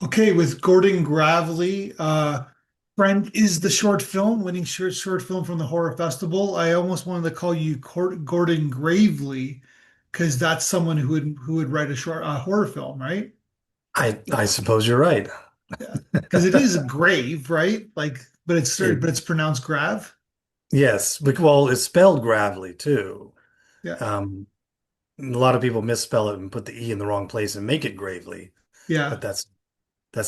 Okay, with Gordon Graveley, Friend is the short film, winning short film from the horror festival. I almost wanted to call you Gordon Gravely because that's someone who would write a short horror film, right? I suppose you're right. Yeah, because it is grave, right? Like, It, but it's pronounced Grav. yes, well, it's spelled Gravelly too. Yeah, Um, a lot of people misspell it and put the E in the wrong place and make it Gravely, yeah, but that's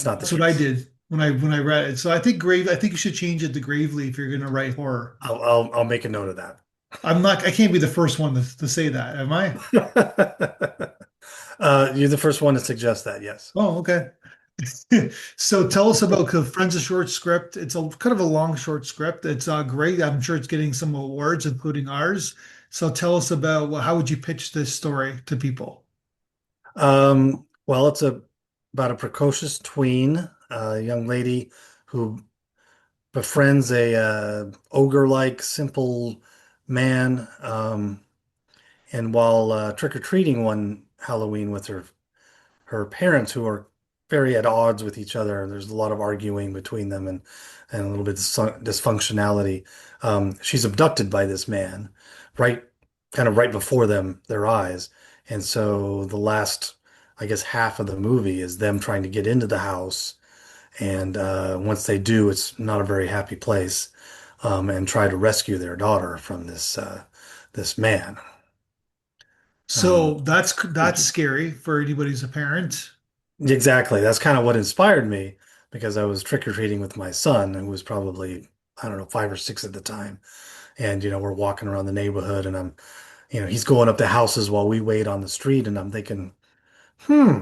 not the that's what I case. did when I read it. So I think grave. I think you should change it to Gravely if you're going to write horror. I'll make a note of that. I'm not. I can't be the first one to say that, am I? You're the first one to suggest that, yes. Oh, okay. So tell us about Friends a Short Script. It's a kind of a long short script. It's great. I'm sure it's getting some awards, including ours. So tell us about how would you pitch this story to people? Well, it's about a precocious tween, a young lady who befriends a ogre-like simple man. And while trick-or-treating one Halloween with her parents, who are very at odds with each other, there's a lot of arguing between them and a little bit of dysfunctionality. She's abducted by this man, right, kind of right before their eyes. And so the last, I guess, half of the movie is them trying to get into the house. And once they do, it's not a very happy place. And try to rescue their daughter from this man. Um, So that's scary for anybody who's a parent. exactly. That's kind of what inspired me because I was trick-or-treating with my son, who was probably, I don't know, 5 or 6 at the time. And, we're walking around the neighborhood and he's going up to houses while we wait on the street. And I'm thinking, hmm,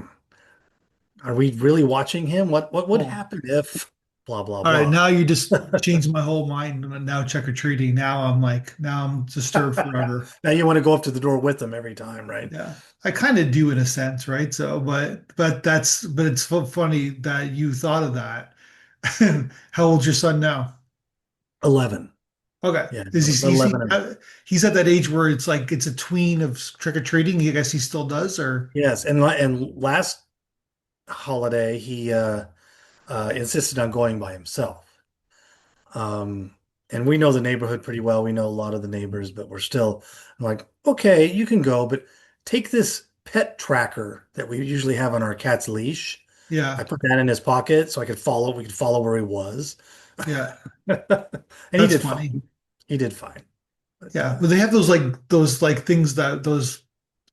are we really watching him? What would Oh, happen if blah, blah, all right. blah. Now you just changed my whole mind. Now trick or treating. Now I'm disturbed forever. Now you want to go up to the door with them every time, right? Yeah, I kind of do in a sense, right? So, but it's funny that you thought of that. How old's your son now? 11. Okay, Yeah, is eleven and he's at that age where it's like it's a tween of trick or treating? I guess he still does, or yes, and last holiday he insisted on going by himself. Um, and we know the neighborhood pretty well. We know a lot of the neighbors, but we're still I'm like, okay, you can go, but take this pet tracker that we usually have on our cat's leash. I yeah, put that in his pocket so I could follow. We could follow where he was, yeah, and he that's did funny. fine. He did fine. But Yeah, but they have those like those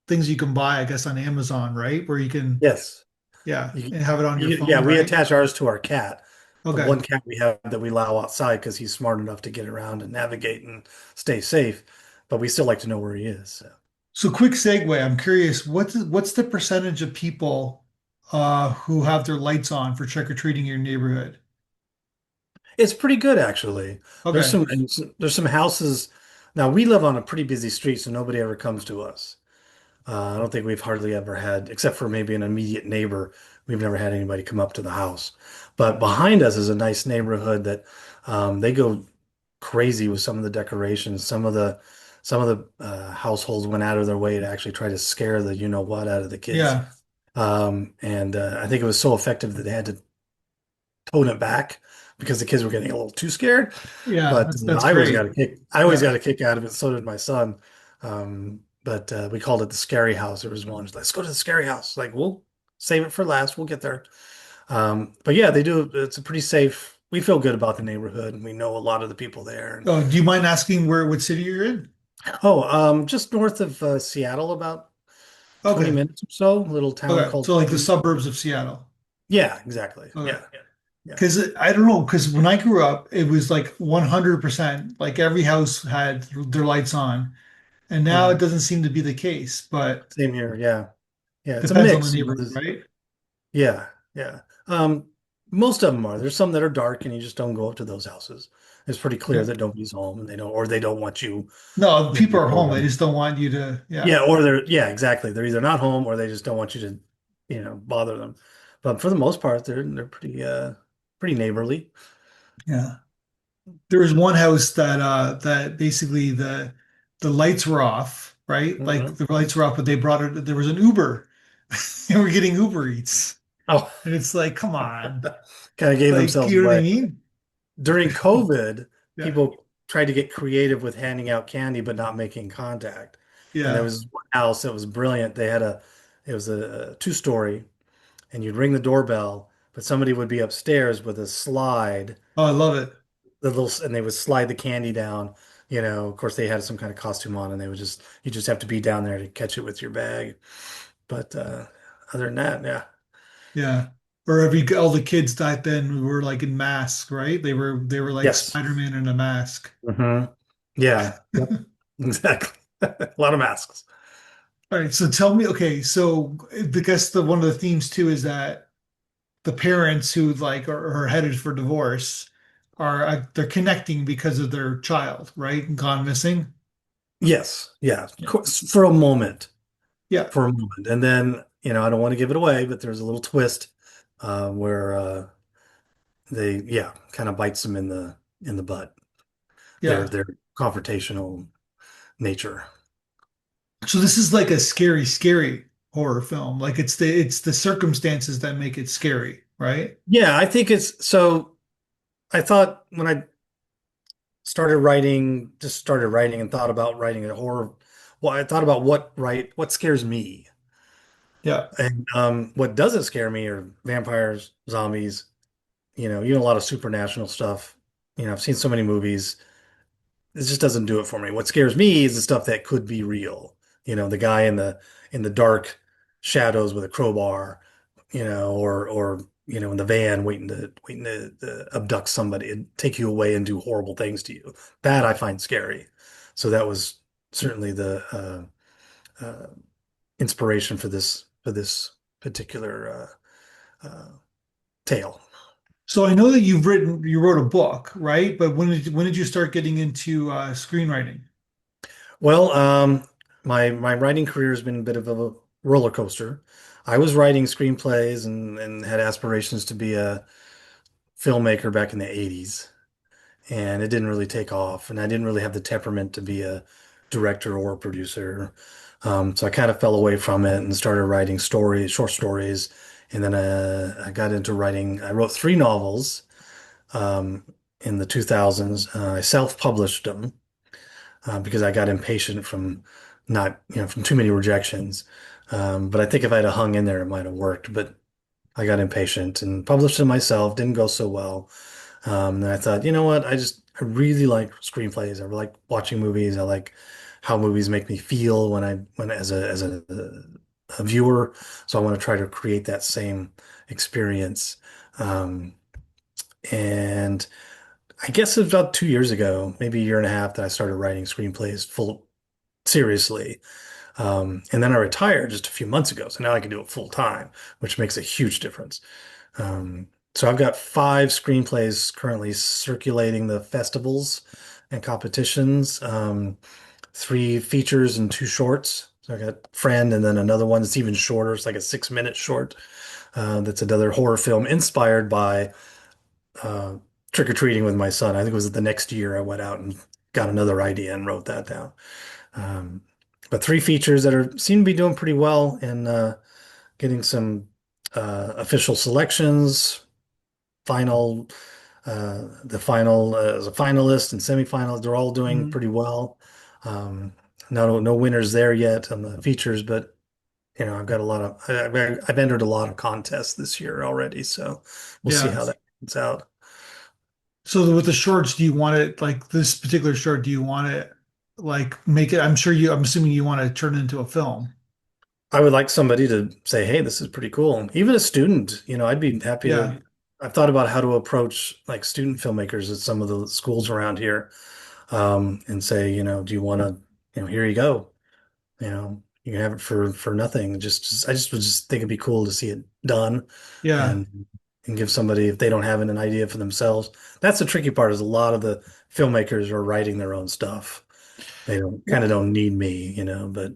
things you can buy, I guess, on Amazon, right? Where you can yes, yeah, and have it on your yeah, phone, we right? attach ours to our cat. The Okay. one cat we have that we allow outside because he's smart enough to get around and navigate and stay safe, but we still like to know where he is. So. So quick segue. I'm curious, what's the percentage of people who have their lights on for trick or treating in your neighborhood? It's pretty good actually. There's Okay. some and there's some houses. Now we live on a pretty busy street, so nobody ever comes to us. I don't think we've hardly ever had, except for maybe an immediate neighbor, we've never had anybody come up to the house. But behind us is a nice neighborhood that they go crazy with some of the decorations. Some of the households went out of their way to actually try to scare the you know what out of the kids. Yeah. And I think it was so effective that they had to tone it back because the kids were getting a little too scared. Yeah, But that's I always got great. a kick. I always Yeah. got a kick out of it. So did my son. But we called it the scary house. There was one. Let's go to the scary house. Like we'll save it for last. We'll get there. But yeah, they do. It's a pretty safe. We feel good about the neighborhood, and we know a lot of the people there. And, Oh, do you mind asking what city you're in? oh, just north of Seattle, about 20 Okay. minutes or so, a little town Okay. called So like the Graveley. suburbs of Seattle. Yeah, exactly. Okay. Yeah, yeah, yeah. Because I don't know, because when I grew up, it was like 100%, like every house had their lights on. And now it Mhm. doesn't seem to be the case, but Same here. Yeah, yeah. It's a depends on the mix. neighborhood, right? Yeah, yeah. Most of them are. There's some that are dark, and you just don't go up to those houses. It's pretty clear Yeah. that nobody's home, and they don't want you, No, people to are go home. They around. just don't want you to, yeah. Yeah, or yeah, exactly. They're either not home or they just don't want you to, bother them. But for the most part, they're pretty neighborly. Yeah. There was one house that basically the lights were off, right? Like Hmm. the lights were off, but they brought it, there was an Uber. They were getting Uber Eats. Oh, And it's like, come on. kind of gave Like, themselves you know what I away. mean? During COVID, Yeah. people tried to get creative with handing out candy but not making contact. And there Yeah. was one house that was brilliant. It was a two-story, and you'd ring the doorbell, but somebody would be upstairs with a slide, Oh, I love it. and they would slide the candy down. Of course, they had some kind of costume on, and you just have to be down there to catch it with your bag. But other than that, yeah. Yeah. Or all the kids back then were like in masks, right? They were like Yes. Spider-Man in a mask. Hmm. Yeah. Yep. Exactly. A lot of masks. All right, so tell me, okay, so I guess the one of the themes too is that the parents who like are headed for divorce are they're connecting because of their child, right? Gone missing. Yes. Yeah. Yeah. For a moment. Yeah. For a moment. And then, I don't want to give it away, but there's a little twist where they, yeah, kind of bites them in the butt. Yeah. Their confrontational nature. So this is like a scary, scary horror film. Like it's the circumstances that make it scary, right? Yeah, I think it's so I thought when I started writing and thought about writing a horror, well, I thought about what scares me. Yeah. And what doesn't scare me are vampires, zombies, even a lot of supernatural stuff. I've seen so many movies. It just doesn't do it for me. What scares me is the stuff that could be real. The guy in the dark shadows with a crowbar, or in the van waiting to abduct somebody and take you away and do horrible things to you. That I find scary. So that was certainly the inspiration for this particular tale. So I know that you wrote a book, right? But when did you start getting into screenwriting? Well, my writing career has been a bit of a roller coaster. I was writing screenplays and had aspirations to be a filmmaker back in the 80s, and it didn't really take off, and I didn't really have the temperament to be a director or a producer. So I kind of fell away from it and started writing short stories, and then I got into writing. I wrote three novels in the 2000s. I self-published them because I got impatient from not, from too many rejections. But I think if I'd have hung in there, it might have worked. But I got impatient and published it myself. Didn't go so well. And I thought, you know what? I really like screenplays. I like watching movies. I like how movies make me feel when a viewer. So I want to try to create that same experience. Um, and I guess it was about 2 years ago, maybe a year and a half, that I started writing screenplays full seriously. And then I retired just a few months ago. So now I can do it full time, which makes a huge difference. So I've got five screenplays currently circulating the festivals and competitions, three features and two shorts. So I got Friend and then another one that's even shorter. It's like a 6-minute short. That's another horror film inspired by trick-or-treating with my son. I think it was the next year I went out and got another idea and wrote that down. Um, but three features that seem to be doing pretty well and getting some official selections, final the final as a finalist and semifinals. They're all doing Mhm. pretty well. Um, no winners there yet on the features, but I've entered a lot of contests this year already, so we'll see Yeah. how that comes out. So with the shorts, do you want it like this particular short? Do you want it like make it? I'm assuming you want to turn it into a film. I would like somebody to say, "Hey, this is pretty cool." Even a student, I'd be happy Yeah. to. I've thought about how to approach like student filmmakers at some of the schools around here, and say, do you want to, here you go. You can have it for nothing. I just would just think it'd be cool to see it done Yeah. and give somebody if they don't have an idea for themselves. That's the tricky part is a lot of the filmmakers are writing their own stuff. They don't kind of Well, don't need me, but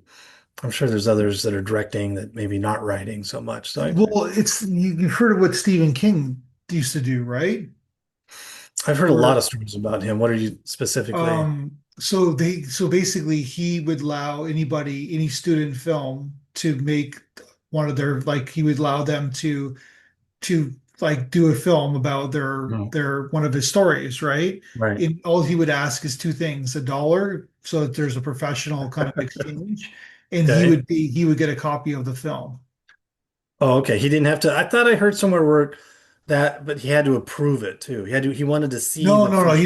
I'm sure there's others that are directing that maybe not writing so much. So well, you've heard of what Stephen King used to do, right? I've heard a lot of Where stories about him. What are you specifically? so basically he would allow any student film to make one of their like he would allow them to to like do a film about Mhm. their one of his stories, right? Right. And all he would ask is two things: $1, so that there's a professional kind of exchange, and Okay. he would get a copy of the film. Oh, okay. He didn't have to. I thought I heard somewhere where that, but he had to approve it too. He wanted to see No, the no, no, feature. he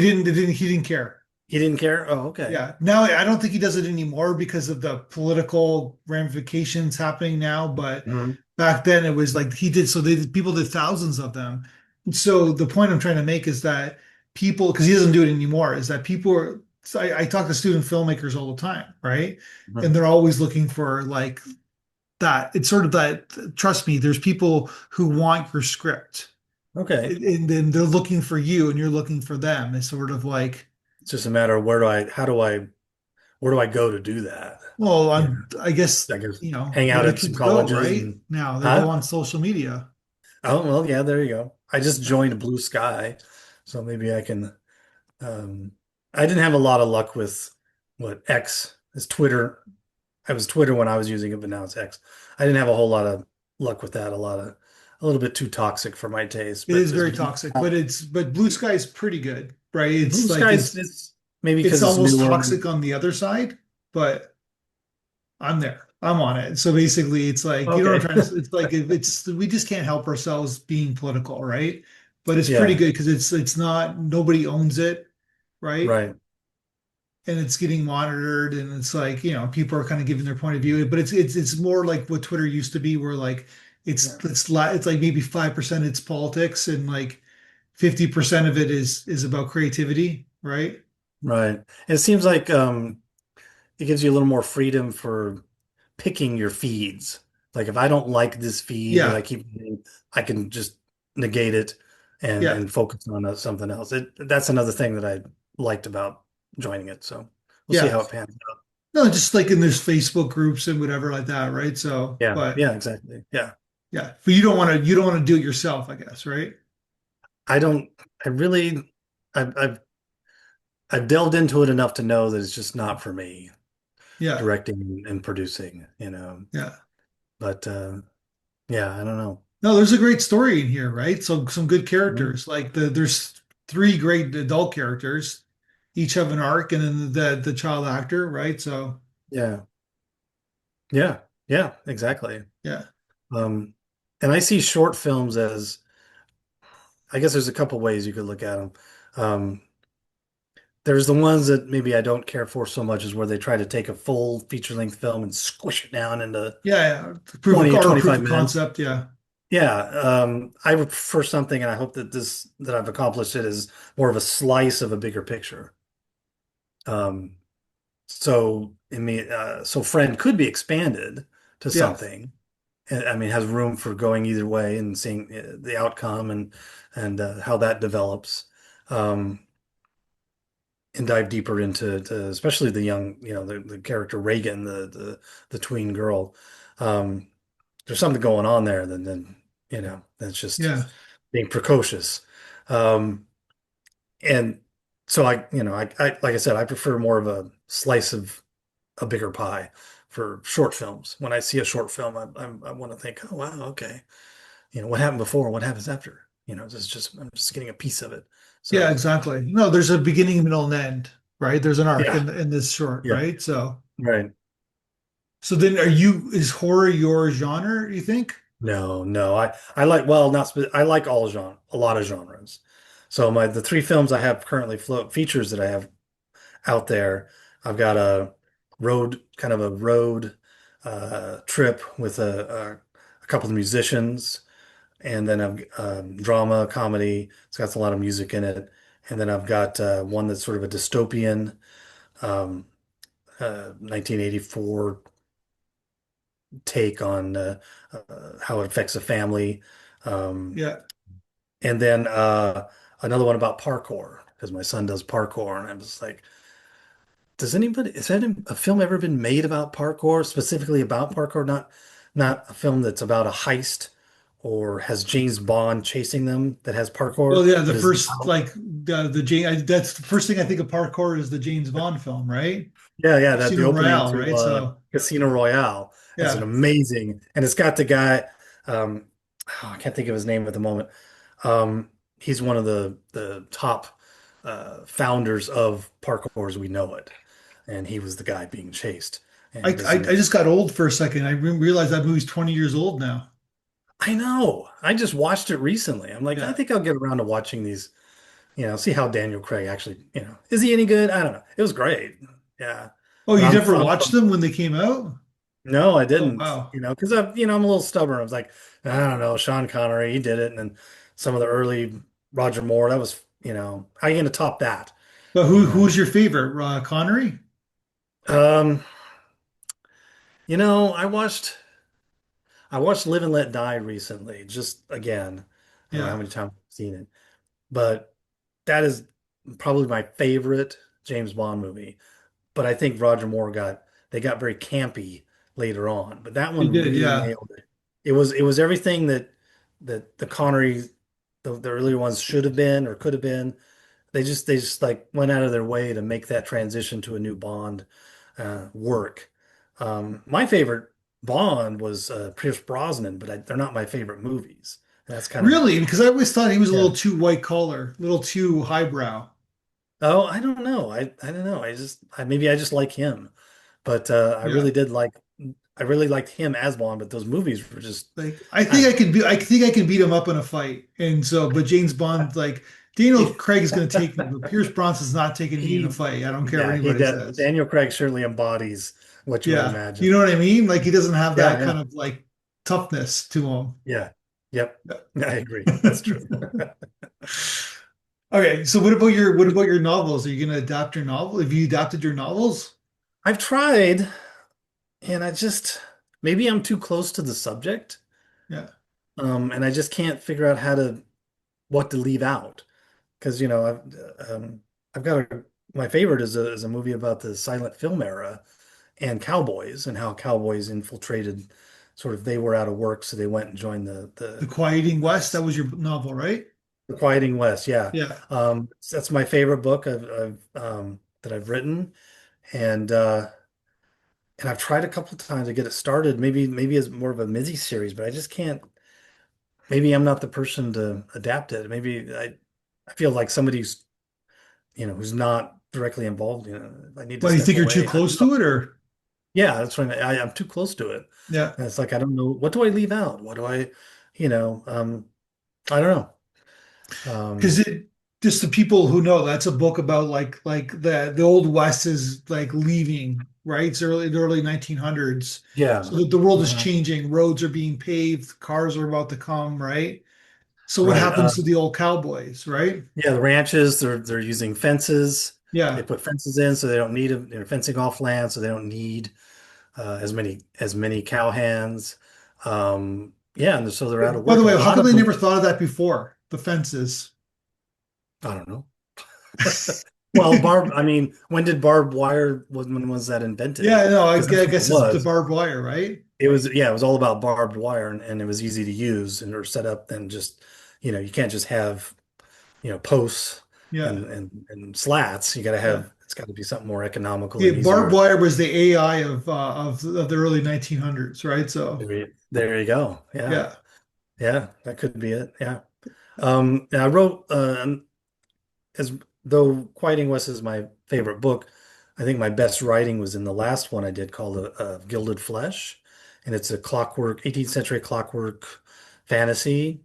didn't care. He didn't care. Oh, okay. Yeah. Now I don't think he does it anymore because of the political ramifications happening now. But Mhm. back then it was like he did. So people did thousands of them. And so the point I'm trying to make is that people, because he doesn't do it anymore, is that people are. So I talk to student filmmakers all the time, right? And Mhm. they're always looking for like that. It's sort of that. Trust me, there's people who want your script, Okay. and then they're looking for you, and you're looking for them. It's sort of like. It's just a matter of where do I go to do that? Well, You know, I guess, I guess hang where out do at some kids go, colleges right? and, Now they go huh? on social media. Oh, well, yeah, there you go. I just Yeah. joined Blue Sky, so maybe I can. Um, I didn't have a lot of luck with what X is Twitter. I was Twitter when I was using it, but now it's X. I didn't have a whole lot of luck with that. A little bit too toxic for my taste. It But is is very Blue toxic, Sky, but Blue Sky is pretty good, right? Blue Sky is maybe It's because it's almost newer. toxic on the other side, but I'm there. I'm on it. So basically it's like, you know what I'm Okay. trying to, it's like it's we just can't help ourselves being political, right? But it's pretty Yeah. good because it's not nobody owns it, right? Right. And it's getting monitored and it's like people are kind of giving their point of view, but it's more like what Twitter used to be, where like Yeah. it's like maybe 5% it's politics and like 50% of it is about creativity, right? Right. It seems like it gives you a little more freedom for picking your feeds. Like if I don't like this feed that I Yeah, keep getting, I can just negate it yeah, and focus on something else. That's another thing that I liked about joining it. So we'll see yeah. how it pans out. No, just like in there's Facebook groups and whatever like that, right? So Yeah, but yeah, exactly. Yeah. yeah, but you don't want to do it yourself, I guess, right? I don't I really I've I've delved into it enough to know that it's just not for me, Yeah, directing and producing, you know. yeah. But yeah, I don't know. No, there's a great story in here, right? So some good Mhm. characters. Like there's three great adult characters, each have an arc, and then the child actor, right? So Yeah. Yeah. Yeah, exactly. yeah, Um, and I see short films as, I guess there's a couple ways you could look at them. Um, there's the ones that maybe I don't care for so much is where they try to take a full feature-length film and squish it down into yeah, yeah. 20 or Proof 25 of minutes. concept, yeah, Yeah, I would prefer something, and I hope that I've accomplished it is more of a slice of a bigger picture. Um, so Friend could be expanded to yeah, something. I mean, has room for going either way and seeing the outcome and how that develops, um, and dive deeper into especially the young, the character Reagan, the tween girl. Um, there's something going on there. Then that's just yeah, being precocious. Um, and so I like I said, I prefer more of a slice of a bigger pie for short films. When I see a short film, I want to think, oh wow, okay. What happened before, what happens after? I'm just getting a piece of it. yeah, So exactly. No, there's a beginning, middle, and end, right? There's an arc yeah, in this short, yeah, right? right. So then is horror your genre, you think? No, no. I like well, not spe I like a lot of genres. So the three films I have currently float features that I have out there, I've got a road trip with a couple of musicians, and then I've drama, comedy. It's got a lot of music in it, and then I've got one that's sort of a dystopian, 1984 take on how it affects a family. Um, Yeah. and then another one about parkour because my son does parkour, and I'm just like, has a film ever been made about parkour, specifically about parkour? Not a film that's about a heist or has James Bond chasing them that has parkour, Well, yeah, the but is first about like the James that's the first thing I think of parkour is the James Bond film, right? yeah, yeah, that the Casino opening Royale, to right? So Casino Royale has an yeah, amazing, and it's got the guy. oh, I can't think of his name at the moment. Um, he's one of the top founders of parkour as we know it, and he was the guy being chased. And I, he I doesn't. I just got old for a second. I realized that movie's 20 years old now. I know. I just watched it recently. I'm like, I Yeah. think I'll get around to watching these. See how Daniel Craig actually. Is he any good? I don't know. It was great. Yeah, Oh, but you I'm never I'm watched them when they came out? no, I Oh, didn't. wow. Because I'm a little stubborn. I was like, I don't know, Sean Connery, he did it, and then some of the early Roger Moore. That was, how are you going to top that? But You who's know. your favorite? Connery? Um, I watched Live and Let Die recently. Just again, I don't know how Yeah, many times I've seen it, but that is probably my favorite James Bond movie. But I think Roger Moore they got very campy later on. But that they one did. really Yeah, nailed it. It was everything that the Connery, the earlier ones should have been or could have been. They just like went out of their way to make that transition to a new Bond work. My favorite Bond was Pierce Brosnan, but they're not my favorite movies. That's kind of really, because I always thought he was a yeah. little too white collar, a little too highbrow. Oh, I don't know. I don't know. Maybe I just like him. But Yeah, I really liked him as Bond, but those movies were just like I I think don't I could be, I think I can beat him up in a fight, and so, but James know. Bond, like Daniel He, Craig is going to take me, but Pierce Brosnan's not taking me in a he fight. I don't care what yeah, he anybody did. says. Daniel Craig surely embodies what you would Yeah, imagine. you know what I mean? Like he doesn't have Yeah, that I kind know. of like toughness to him. Yeah. Yep. I agree. Yeah. That's true. Okay, so what about your novels? Are you going to adapt your novel? Have you adapted your novels? I've tried, and maybe I'm too close to the subject, Yeah. and I just can't figure out what to leave out. Because I've got my favorite is a movie about the silent film era and cowboys and how cowboys infiltrated. Sort of, they were out of work, so they went and joined The Quieting uh, West, that was your novel, right? the Quieting West. Yeah, Yeah. that's my favorite book that I've written, and I've tried a couple of times to get it started. Maybe as more of a mini series, but I just can't. Maybe I'm not the person to adapt it. Maybe I feel like who's not directly involved. I need to Well, you step think you're too away. I don't close know. to it or Yeah, that's what I'm too close to it. yeah. And it's like I don't know, what do I leave out? What do you know, I don't know. Because it just the people who know that's a book about like the old West is like leaving, right? It's the early 1900s. Yeah. So that the world is Uh-huh. changing, roads are being paved, cars are about to come, right? So what Right. happens to the old cowboys, right? Yeah, the ranches, they're using fences. They Yeah. put fences in so they don't need they're fencing off land so they don't need as many cow hands. Yeah, and so they're out of By the work. And way, a how lot come of they them, never thought of that before? The fences. I don't know. Well, I mean, when was that invented? Yeah, no, I, Because gu- I that's what it guess it's the was. barbed wire, right? Yeah, it was all about barbed wire and it was easy to use and or set up and just, you can't just have, posts Yeah, and slats. yeah. It's got to be something more economical The and barbed easier. wire was the AI of the early 1900s, right? So, There you go. Yeah. yeah. Yeah, that could be it. Yeah. And I wrote, as though Quieting West is my favorite book, I think my best writing was in the last one I did called Gilded Flesh. And it's a 18th century clockwork fantasy.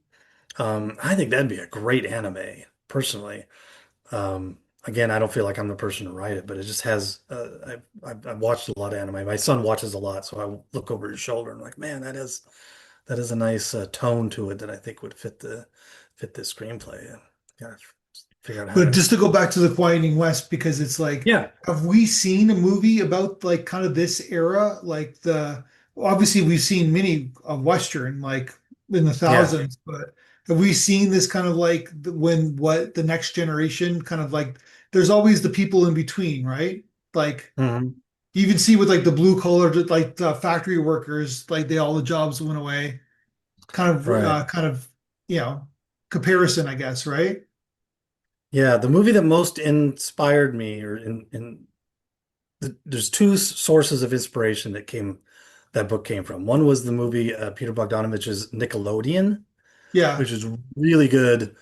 I think that'd be a great anime, personally. Again, I don't feel like I'm the person to write it, but it just has, I've watched a lot of anime. My son watches a lot, so I look over his shoulder and I'm like, man, that is a nice tone to it that I think would fit the screenplay. Gotta figure out how But to. just to go back to the Quieting West, because it's like, Yeah, have we seen a movie about like kind of this era? Obviously we've seen many of Western, like in the yeah. thousands, but have we seen this kind of like when what the next generation kind of like, there's always the people in between, right? Like Hmm. you even see with like the blue collar, like the factory workers, like all the jobs went away, Right. kind of, you know, comparison, I guess, right? Yeah, the movie that most inspired me, or there's two sources of inspiration that book came from. One was the movie Peter Bogdanovich's Nickelodeon. Yeah. which is really good,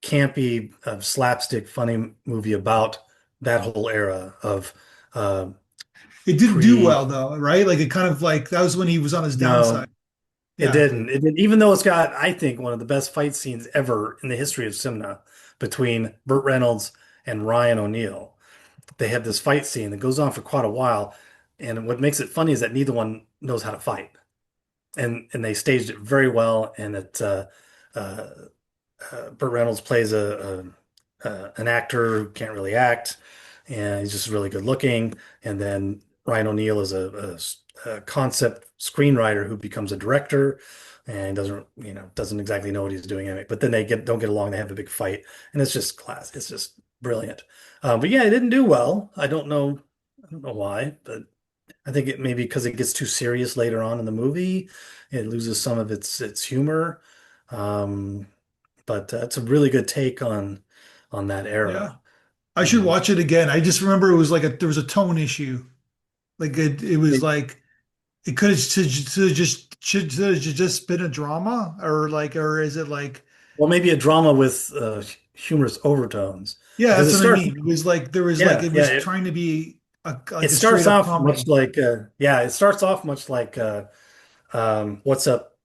campy, slapstick, funny movie about that whole era of uh, It didn't do pre. well though, right? Like it kind of like that was when he was on his downside. No, it Yeah. didn't. It didn't. Even though it's got, I think, one of the best fight scenes ever in the history of cinema between Burt Reynolds and Ryan O'Neal. They have this fight scene that goes on for quite a while, and what makes it funny is that neither one knows how to fight, and they staged it very well, and uh, Burt Reynolds plays an actor who can't really act, and he's just really good looking. And then Ryan O'Neal is a concept screenwriter who becomes a director, and doesn't exactly know what he's doing anyway. But then they get don't get along. They have a big fight, and it's just class. It's just brilliant. But yeah, it didn't do well. I don't know why, but I think it maybe because it gets too serious later on in the movie, it loses some of its humor. Um, but it's a really good take on that Yeah. era. I should Um, watch it again. I just remember it was like there was a tone issue. Like it was it- like it could have should have just been a drama or is it like well, maybe a drama with humorous overtones yeah, because that's what I mean. It was like there was like yeah, it yeah, was trying to be it like a straight starts up off much comedy. like it starts off much like what's up,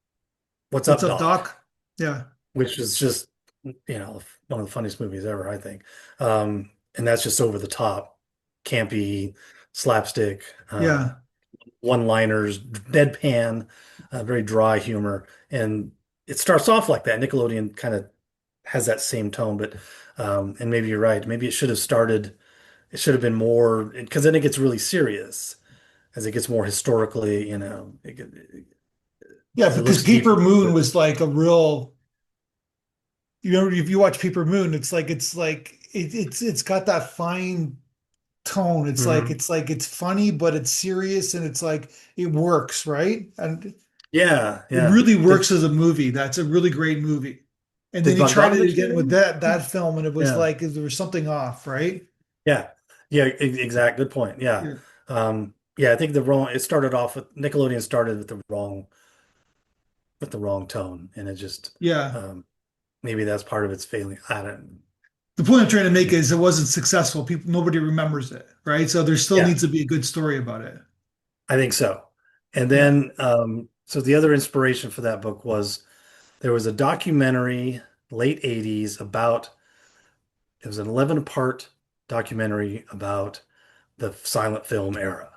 What's up, Doc, Doc? Yeah. which is just one of the funniest movies ever, I think. And that's just over the top, campy, slapstick. Yeah. One-liners, deadpan, very dry humor, and it starts off like that. Nickelodeon kind of has that same tone, but and maybe you're right. Maybe it should have started. It should have been more because then it gets really serious as it gets more historically. Yeah, As it because looks deeper. Paper Moon was like a real you know if you watch Paper Moon, it's got that fine tone. Mhm. It's funny, but it's serious and it's like it works, right? And Yeah, it yeah. really works as a movie. That's a really great movie. And then Did he tried it Bogdanovich do again with it? that film, and it was Yeah, like there was something off, right? yeah, yeah. Exact. Good point. Yeah, Yeah. yeah. I think the wrong. It started off with Nickelodeon started with the wrong tone, and it just Yeah. um, maybe that's part of its failing. I don't. The point I'm trying to make is it wasn't successful. People, nobody remembers it, right? So there still Yeah, needs to be a good story about it. I think so. And Yeah. then, so the other inspiration for that book was there was a documentary late 80s about it was an 11-part documentary about the silent film era.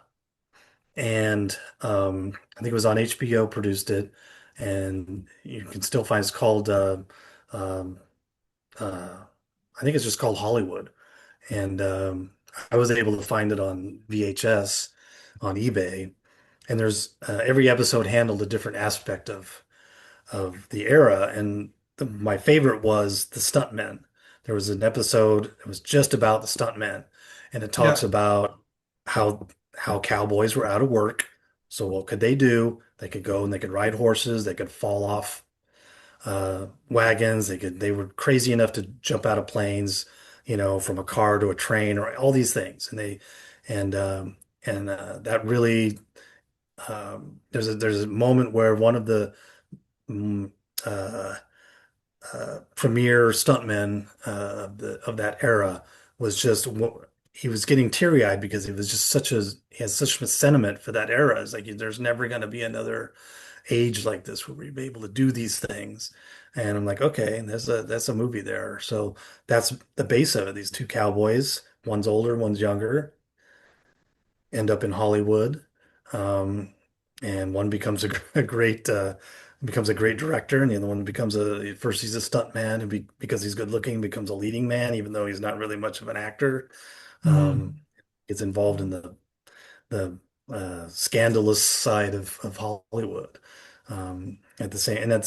And I think it was on HBO, produced it, and you can still find it's called um, uh, I think it's just called Hollywood. And I was able to find it on VHS on eBay. And there's every episode handled a different aspect of the era. And my favorite was the stuntmen. There was an episode that was just about the stuntmen, and it talks Yeah. about how how cowboys were out of work. So what could they do? They could go and they could ride horses. They could fall off wagons. They were crazy enough to jump out of planes, from a car to a train or all these things. And that really there's a moment where one of the mm, uh, premier stuntmen of that era was just he was getting teary-eyed because it was just he has such a sentiment for that era. It's like there's never going to be another age like this where we'd be able to do these things. And I'm like, okay, that's a movie there. So that's the base of it. These two cowboys, one's older, one's younger, end up in Hollywood, and one becomes a great becomes a great director, and the other one becomes a first he's a stunt man, and because he's good looking, becomes a leading man, even though he's not really much of an actor. Um, Mm. gets involved in the scandalous side of Hollywood. At the same, and then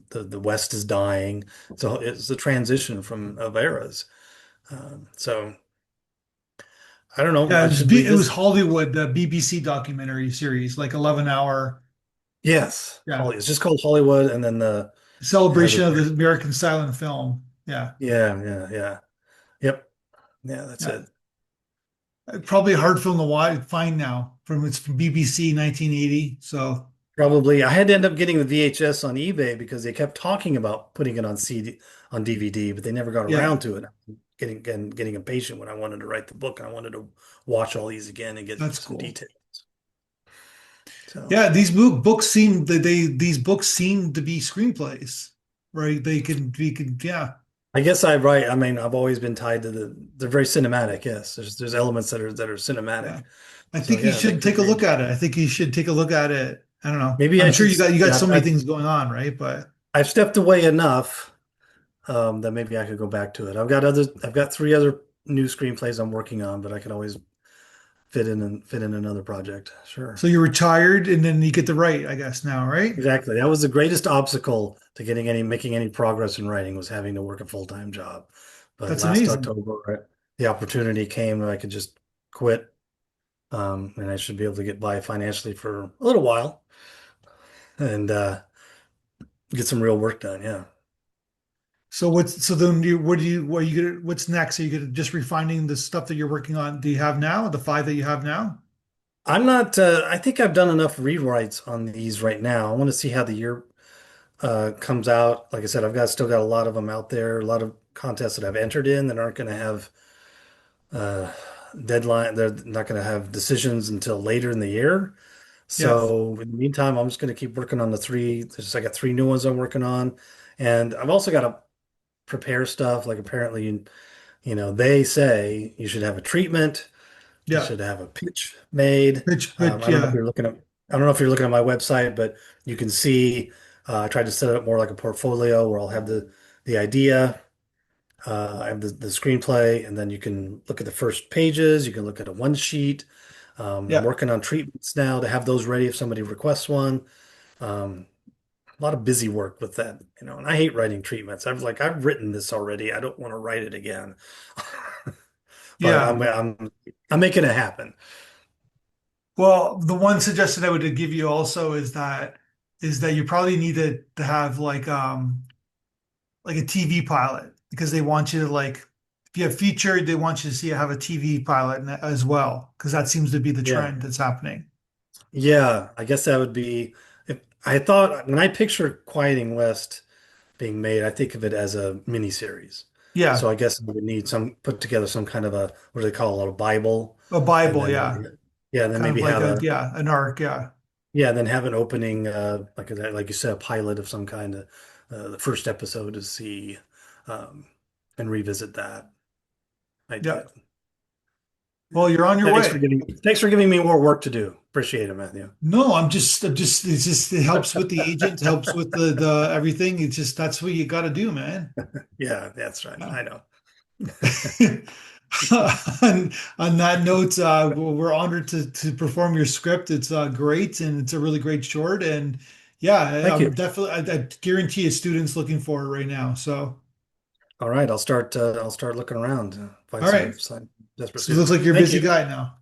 the West is dying, so it's a transition from of eras. So I don't know. Yeah, I should It was revisit. Hollywood, the BBC documentary series, like 11 hour. Yes, Yeah. Holly. It's just called Hollywood, and then it has a Celebration of the American silent film. Yeah. yeah, yeah, yeah, yep, yeah. That's Yeah. it. Probably a hard film to find now from BBC 1980. So Probably. I had to end up getting the VHS on eBay because they kept talking about putting it on CD, on DVD, but they never got Yeah, around to it. Getting impatient when I wanted to write the book and I wanted to watch all these again and get that's some cool. details. So Yeah, books seem these books seem to be screenplays, right? Yeah, I guess I write. I mean, I've always been tied to they're very cinematic. Yes, there's elements that are cinematic. yeah. I So think you yeah, should take a look at it. I think you should take a look at it. I don't know. maybe I'm I sure should. you got Yeah, so many things going on, right? But I've stepped away enough that maybe I could go back to it. I've got three other new screenplays I'm working on, but I can always fit in another project. Sure. so you're retired and then you get to write, I guess now, right? Exactly. That was the greatest obstacle to making any progress in writing was having to work a full-time job. But That's last amazing. October, the opportunity came that I could just quit, and I should be able to get by financially for a little while and get some real work done. Yeah. So then what are you gonna what's next? Are you gonna just refining the stuff that you're working on? Do you have now, the five that you have now? I'm not, I think I've done enough rewrites on these right now. I want to see how the year comes out. Like I said, still got a lot of them out there, a lot of contests that I've entered in that aren't going to have uh, deadline. They're not going to have decisions until later in the year. Yeah, So in the meantime, I'm just going to keep working on the three. I got three new ones I'm working on, and I've also got to prepare stuff. Like apparently, they say you should have a treatment, you yeah. should have a pitch made. But I don't know if yeah, you're looking at. I don't know if you're looking at my website, but you can see. I tried to set it up more like a portfolio where I'll have the idea. I have the screenplay, and then you can look at the first pages. You can look at a one sheet. I'm yeah, working on treatments now to have those ready if somebody requests one. Um, a lot of busy work with that, and I hate writing treatments. I've written this already. I don't want to write it again. But yeah. I'm making it happen. Well, the one suggestion I would give you also is that you probably need to have like a TV pilot because they want you to like if you have featured, they want you to see have a TV pilot as well because that seems to be the Yeah. trend that's happening. Yeah, I guess that would be if I thought when I picture Quieting West being made, I think of it as a mini series. So Yeah, I guess we would need some put together some kind of a what do they call it, a Bible, a and Bible, then yeah, yeah, then kind of maybe like have a yeah an arc, yeah, then have an opening like you said, a pilot of some kind. The first episode to see um, and revisit that yeah. idea. Well, you're on your way. Thanks for giving me more work to do. Appreciate it, Matthew. No, it's just it helps with the agent, helps with the everything. It's just that's what you got to do, man. Yeah, that's right. Yeah. I know. On that note, we're honored to perform your script. It's great and it's a really great short. And yeah, Thank I'm you. definitely, I guarantee a student's looking for it right now. So, All right, I'll start looking around, find all right. some desperate So it looks students. like you're a Thank busy you. guy now.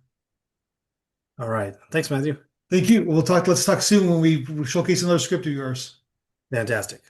All right. Thanks, Matthew. Thank you. Let's talk soon when we showcase another script of yours. Fantastic.